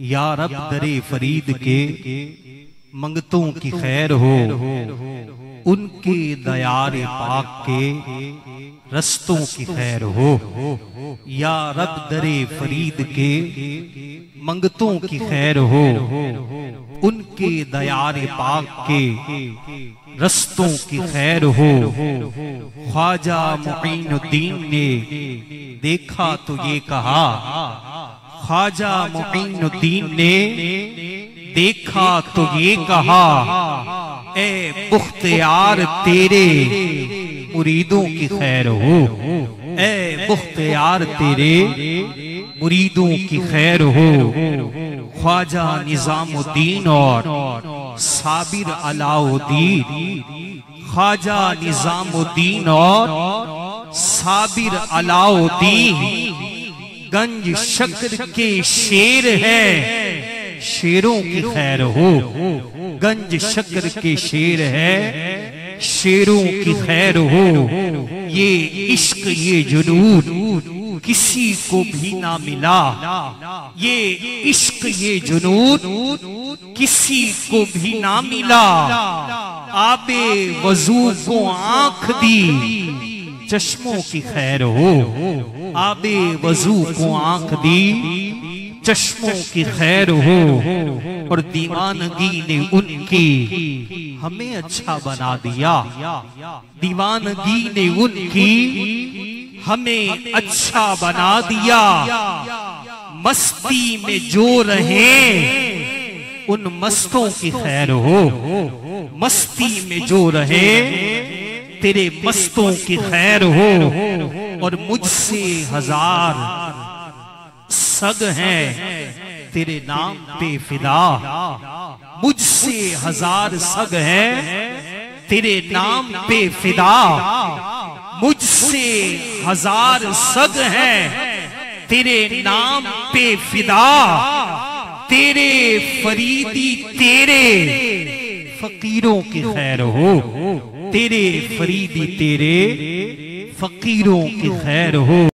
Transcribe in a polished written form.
या रब दरे फरीद के मंगतों की खैर हो, उनके दयारे पाक के रस्तों की खैर हो। या रब दरे फरीद के मंगतों की खैर हो, उनके दयारे पाक के रस्तों की खैर हो। ख्वाजा मुईनुद्दीन ने देखा तो ये कहा, ख्वाजा मुईनुद्दीन ने देखा तो ये कहा, ए बुख्तियार तेरे मुरीदों की खैर हो, ए बुख्तियार तेरे मुरीदों की खैर हो। ख्वाजा निजामुद्दीन और साबिर अलाउद्दीन, ख्वाजा निजामुद्दीन और साबिर अलाउद्दीन गंज शक्र के शेर है, शेरों की खैर हो। गंज शक्र के शेर है, शेरों की खैर हो। ये इश्क ये जुनून किसी को भी ना मिला, ये इश्क ये जुनून किसी को भी ना मिला। आबे वजू को आंख दी, चश्मों की खैर हो। आबे वजू को आंख दी, चश्मों की खैर हो। और दीवानगी ने उनकी हमें अच्छा बना दिया, दीवानगी ने उनकी हमें अच्छा बना दिया। मस्ती में जो रहे उन मस्तों की खैर हो, मस्ती में जो रहे तेरे मस्तों की खैर हो। और मुझसे हजार सग हैं तेरे नाम पे फिदा, मुझसे हजार सग हैं तेरे नाम पे फिदा। मुझसे हजार सग हैं तेरे नाम पे फिदा। तेरे फरीदी तेरे फकीरों की खैर हो, तेरे फरीदी तेरे फकीरों की खैर हो।